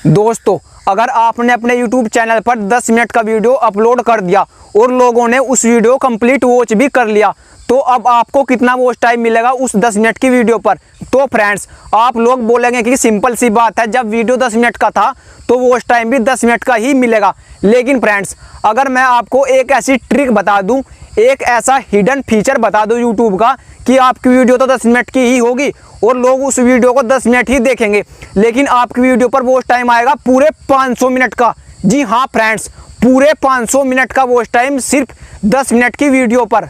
दोस्तों, अगर आपने अपने YouTube चैनल पर 10 मिनट का वीडियो अपलोड कर दिया और लोगों ने उस वीडियो कंप्लीट वॉच भी कर लिया, तो अब आपको कितना वॉच टाइम मिलेगा उस 10 मिनट की वीडियो पर। तो फ्रेंड्स, आप लोग बोलेंगे कि सिंपल सी बात है, जब वीडियो 10 मिनट का था तो वॉच टाइम भी 10 मिनट का ही मिलेगा। लेकिन फ्रेंड्स, अगर मैं आपको एक ऐसी ट्रिक बता दूं, एक ऐसा हिडन फीचर बता दूं यूट्यूब का कि आपकी वीडियो तो 10 मिनट की ही होगी और लोग उस वीडियो को 10 मिनट ही देखेंगे, लेकिन आपकी वीडियो पर वॉच टाइम आएगा पूरे 500 मिनट का। जी हाँ फ्रेंड्स, पूरे 500 मिनट का वॉच टाइम सिर्फ 10 मिनट की वीडियो पर।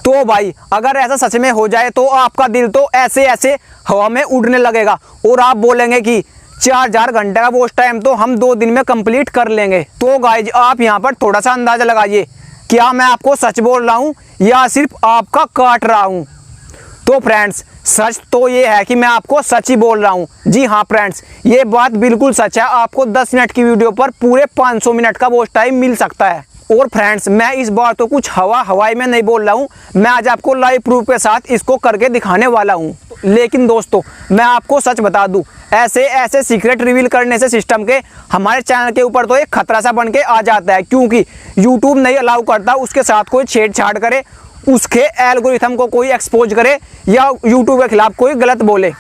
तो भाई, अगर ऐसा सच में हो जाए तो आपका दिल तो ऐसे ऐसे हवा में उड़ने लगेगा और आप बोलेंगे कि 4000 घंटे का वॉच टाइम तो हम 2 दिन में कंप्लीट कर लेंगे। तो गाइज, आप यहाँ पर थोड़ा सा अंदाजा लगाइए, क्या मैं आपको सच बोल रहा हूँ या सिर्फ आपका काट रहा हूँ। तो फ्रेंड्स, सच तो ये है कि मैं आपको सच ही बोल रहा हूँ। जी हाँ फ्रेंड्स, ये बात बिल्कुल सच है, आपको 10 मिनट की वीडियो पर पूरे 500 मिनट का वॉच टाइम मिल सकता है। और फ्रेंड्स, मैं इस बार तो कुछ हवाई में नहीं बोल रहा हूँ, मैं आज आपको लाइव प्रूफ के साथ इसको करके दिखाने वाला हूँ। लेकिन दोस्तों, मैं आपको सच बता दूँ, ऐसे सीक्रेट रिवील करने से सिस्टम के हमारे चैनल के ऊपर तो एक खतरा सा बन के आ जाता है, क्योंकि यूट्यूब नहीं अलाउ करता उसके साथ कोई छेड़छाड़ करे, उसके एल्गोरिथम को कोई एक्सपोज करे या यूट्यूब के खिलाफ कोई गलत बोले।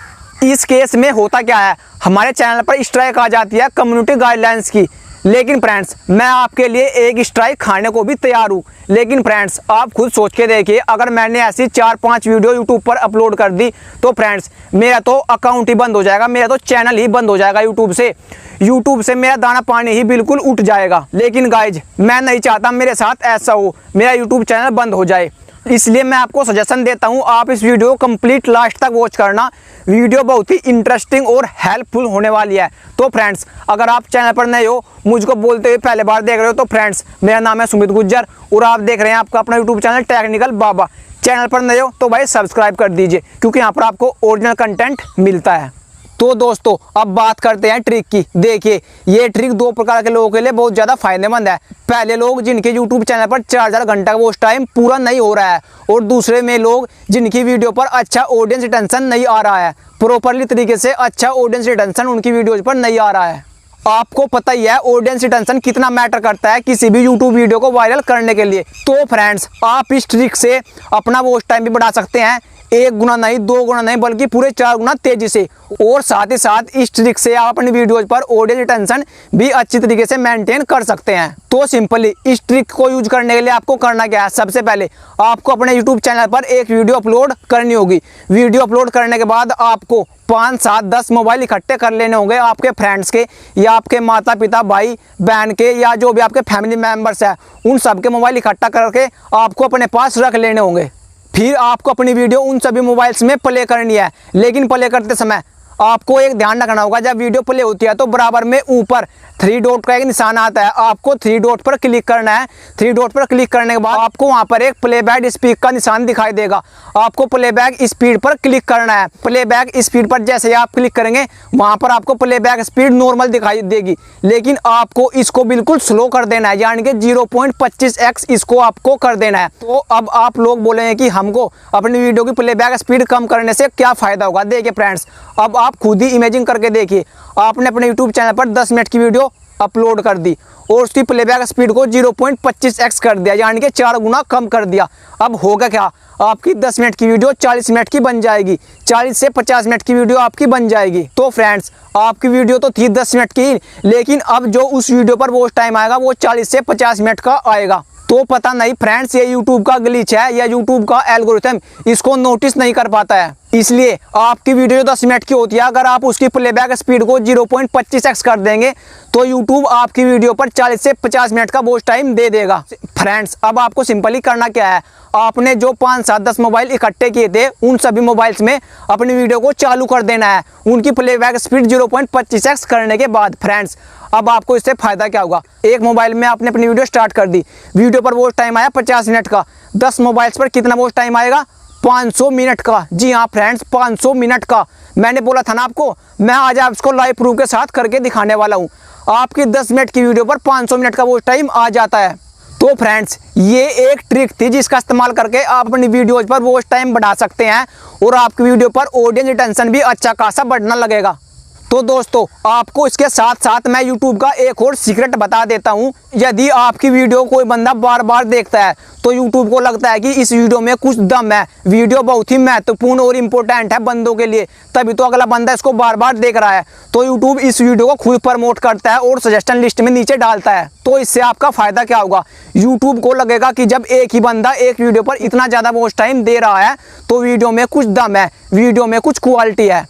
इस केस में होता क्या है, हमारे चैनल पर स्ट्राइक आ जाती है कम्युनिटी गाइडलाइंस की। लेकिन फ्रेंड्स, मैं आपके लिए एक स्ट्राइक खाने को भी तैयार हूँ। लेकिन फ्रेंड्स, आप खुद सोच के देखिए, अगर मैंने ऐसी 4-5 वीडियो यूट्यूब पर अपलोड कर दी तो फ्रेंड्स, मेरा तो अकाउंट ही बंद हो जाएगा, मेरा तो चैनल ही बंद हो जाएगा यूट्यूब से मेरा दाना पानी ही बिल्कुल उठ जाएगा। लेकिन गाइज, मैं नहीं चाहता मेरे साथ ऐसा हो, मेरा यूट्यूब चैनल बंद हो जाए। इसलिए मैं आपको सजेशन देता हूं, आप इस वीडियो को कंप्लीट लास्ट तक वॉच करना। वीडियो बहुत ही इंटरेस्टिंग और हेल्पफुल होने वाली है। तो फ्रेंड्स, अगर आप चैनल पर नए हो, मुझको बोलते हुए पहले बार देख रहे हो, तो फ्रेंड्स, मेरा नाम है सुमित गुज्जर और आप देख रहे हैं आपका अपना यूट्यूब चैनल टेक्निकल बाबा। चैनल पर नए हो तो भाई सब्सक्राइब कर दीजिए, क्योंकि यहाँ पर आपको ओरिजिनल कंटेंट मिलता है। तो दोस्तों, अब बात करते हैं ट्रिक की। देखिए, ये ट्रिक 2 प्रकार के लोगों के लिए बहुत ज़्यादा फायदेमंद है। पहले लोग जिनके YouTube चैनल पर 4000 घंटा का वॉच टाइम पूरा नहीं हो रहा है, और दूसरे में लोग जिनकी वीडियो पर अच्छा ऑडियंस रिटेंशन नहीं आ रहा है, प्रॉपरली तरीके से अच्छा ऑडियंस रिटेंशन उनकी वीडियोज़ पर नहीं आ रहा है। आपको पता ही है ऑडियंस रिटेंशन कितना मैटर करता है किसी भी यूट्यूब वीडियो को वायरल करने के लिए। तो फ्रेंड्स, आप इस ट्रिक से अपना वॉच टाइम भी बढ़ा सकते हैं, 1 गुना नहीं, 2 गुना नहीं, बल्कि पूरे 4 गुना तेजी से। और साथ ही साथ इस ट्रिक से आप अपनी वीडियोज पर ऑडियंस रिटेंशन भी अच्छी तरीके से मेंटेन कर सकते हैं। तो सिंपली इस ट्रिक को यूज करने के लिए आपको करना क्या है, सबसे पहले आपको अपने यूट्यूब चैनल पर एक वीडियो अपलोड करनी होगी। वीडियो अपलोड करने के बाद आपको 5, 7, 10 मोबाइल इकट्ठे कर लेने होंगे, आपके फ्रेंड्स के या आपके माता पिता, भाई बहन के, या जो भी आपके फैमिली मेम्बर्स हैं, उन सबके मोबाइल इकट्ठा करके आपको अपने पास रख लेने होंगे। फिर आपको अपनी वीडियो उन सभी मोबाइल्स में प्ले करनी है। लेकिन प्ले करते समय आपको एक ध्यान रखना होगा, जब वीडियो प्ले होती है तो बराबर में ऊपर 3 डॉट का एक निशान आता है, आपको 3 डॉट पर क्लिक करना है। 3 डॉट पर क्लिक करने के बाद आपको वहां पर एक प्लेबैक स्पीड का निशान दिखाई देगा, आपको प्लेबैक स्पीड पर क्लिक करना है। प्लेबैक स्पीड पर जैसे ही आप क्लिक करेंगे, वहां पर आपको प्लेबैक स्पीड नॉर्मल दिखाई देगी, लेकिन आपको इसको बिल्कुल स्लो कर देना है, यानी कि 0.25x इसको आपको कर देना है। तो अब आप लोग बोलेंगे कि हमको अपनी वीडियो की प्लेबैक स्पीड कम करने से क्या फायदा होगा। देखिए फ्रेंड्स, अब आप खुद ही इमेजिन करके देखिए, आपने अपने यूट्यूब चैनल पर 10 मिनट की वीडियो अपलोड कर दी और उसकी प्लेबैक स्पीड को 0.25x कर दिया, यानी कि 4 गुना कम कर दिया। अब होगा क्या, आपकी 10 मिनट की वीडियो 40 मिनट की बन जाएगी, 40 से 50 मिनट की वीडियो आपकी बन जाएगी। तो फ्रेंड्स, आपकी वीडियो तो थी 10 मिनट की, लेकिन अब जो उस वीडियो पर वॉच टाइम आएगा वो 40 से 50 मिनट का आएगा। तो पता नहीं फ्रेंड्स, ये यूट्यूब का ग्लिच है या यूट्यूब का एल्गोरिथम इसको नोटिस नहीं कर पाता है। इसलिए आपकी वीडियो 10 मिनट की होती है, अगर आप उसकी प्लेबैक स्पीड को 0.25x कर देंगे तो यूट्यूब आपकी वीडियो पर 40 से 50 मिनट का वॉच टाइम दे देगा। फ्रेंड्स, अब आपको सिंपली करना क्या है, आपने जो 5, 7, 10 मोबाइल इकट्ठे किए थे, उन सभी मोबाइल्स में अपनी वीडियो को चालू कर देना है, उनकी प्लेबैक स्पीड 0.25x करने के बाद। फ्रेंड्स, अब आपको इससे फायदा क्या होगा, एक मोबाइल में आपने अपनी वीडियो स्टार्ट कर दी, वीडियो पर वॉच टाइम आया 50 मिनट का, 10 मोबाइल्स पर कितना वॉच टाइम आएगा, 500 मिनट का। जी हाँ फ्रेंड्स, 500 मिनट का। मैंने बोला था ना आपको, मैं आज आपको लाइव प्रूफ के साथ करके दिखाने वाला हूँ। आपकी 10 मिनट की वीडियो पर 500 मिनट का वॉच टाइम आ जाता है। तो फ्रेंड्स, ये एक ट्रिक थी जिसका इस्तेमाल करके आप अपनी वीडियोज पर वॉच टाइम बढ़ा सकते हैं और आपकी वीडियो पर ऑडियंस रिटेंशन भी अच्छा खासा बढ़ना लगेगा। तो दोस्तों आपको इसके साथ साथ मैं YouTube का एक और सीक्रेट बता देता हूँ। यदि आपकी वीडियो कोई बंदा बार बार देखता है तो YouTube को लगता है कि इस वीडियो में कुछ दम है, वीडियो बहुत ही महत्वपूर्ण और इम्पोर्टेंट है बंदों के लिए, तभी तो अगला बंदा इसको बार बार देख रहा है। तो YouTube इस वीडियो को खुद प्रमोट करता है और सजेशन लिस्ट में नीचे डालता है। तो इससे आपका फायदा क्या होगा, YouTube को लगेगा कि जब एक ही बंदा एक वीडियो पर इतना ज़्यादा वॉच टाइम दे रहा है तो वीडियो में कुछ दम है, वीडियो में कुछ क्वालिटी है।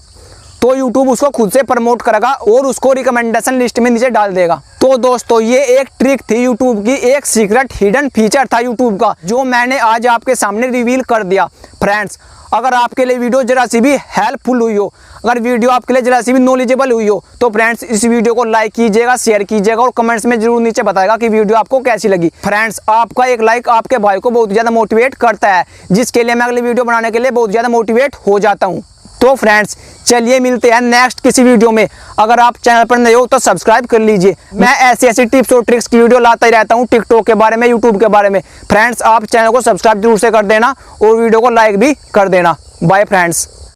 तो YouTube उसको खुद से प्रमोट करेगा और उसको रिकमेंडेशन लिस्ट में नीचे डाल देगा। तो दोस्तों ये एक ट्रिक थी YouTube की, एक सीक्रेट हिडन फीचर था YouTube का, जो मैंने आज आपके सामने रिवील कर दिया। फ्रेंड्स, अगर आपके लिए वीडियो जरा सी भी हेल्पफुल हुई हो, अगर वीडियो आपके लिए जरा सी भी नॉलेजेबल हुई हो, तो फ्रेंड्स इस वीडियो को लाइक कीजिएगा, शेयर कीजिएगा और कमेंट्स में जरूर नीचे बताएगा कि वीडियो आपको कैसी लगी। फ्रेंड्स, आपका एक लाइक आपके भाई को बहुत ज़्यादा मोटिवेट करता है, जिसके लिए मैं अगली वीडियो बनाने के लिए बहुत ज़्यादा मोटिवेट हो जाता हूँ। तो फ्रेंड्स चलिए मिलते हैं नेक्स्ट किसी वीडियो में। अगर आप चैनल पर नए हो तो सब्सक्राइब कर लीजिए। मैं ऐसी टिप्स और ट्रिक्स की वीडियो लाता ही रहता हूँ, टिकटॉक के बारे में, यूट्यूब के बारे में। फ्रेंड्स आप चैनल को सब्सक्राइब जरूर से कर देना और वीडियो को लाइक भी कर देना। Bye friends.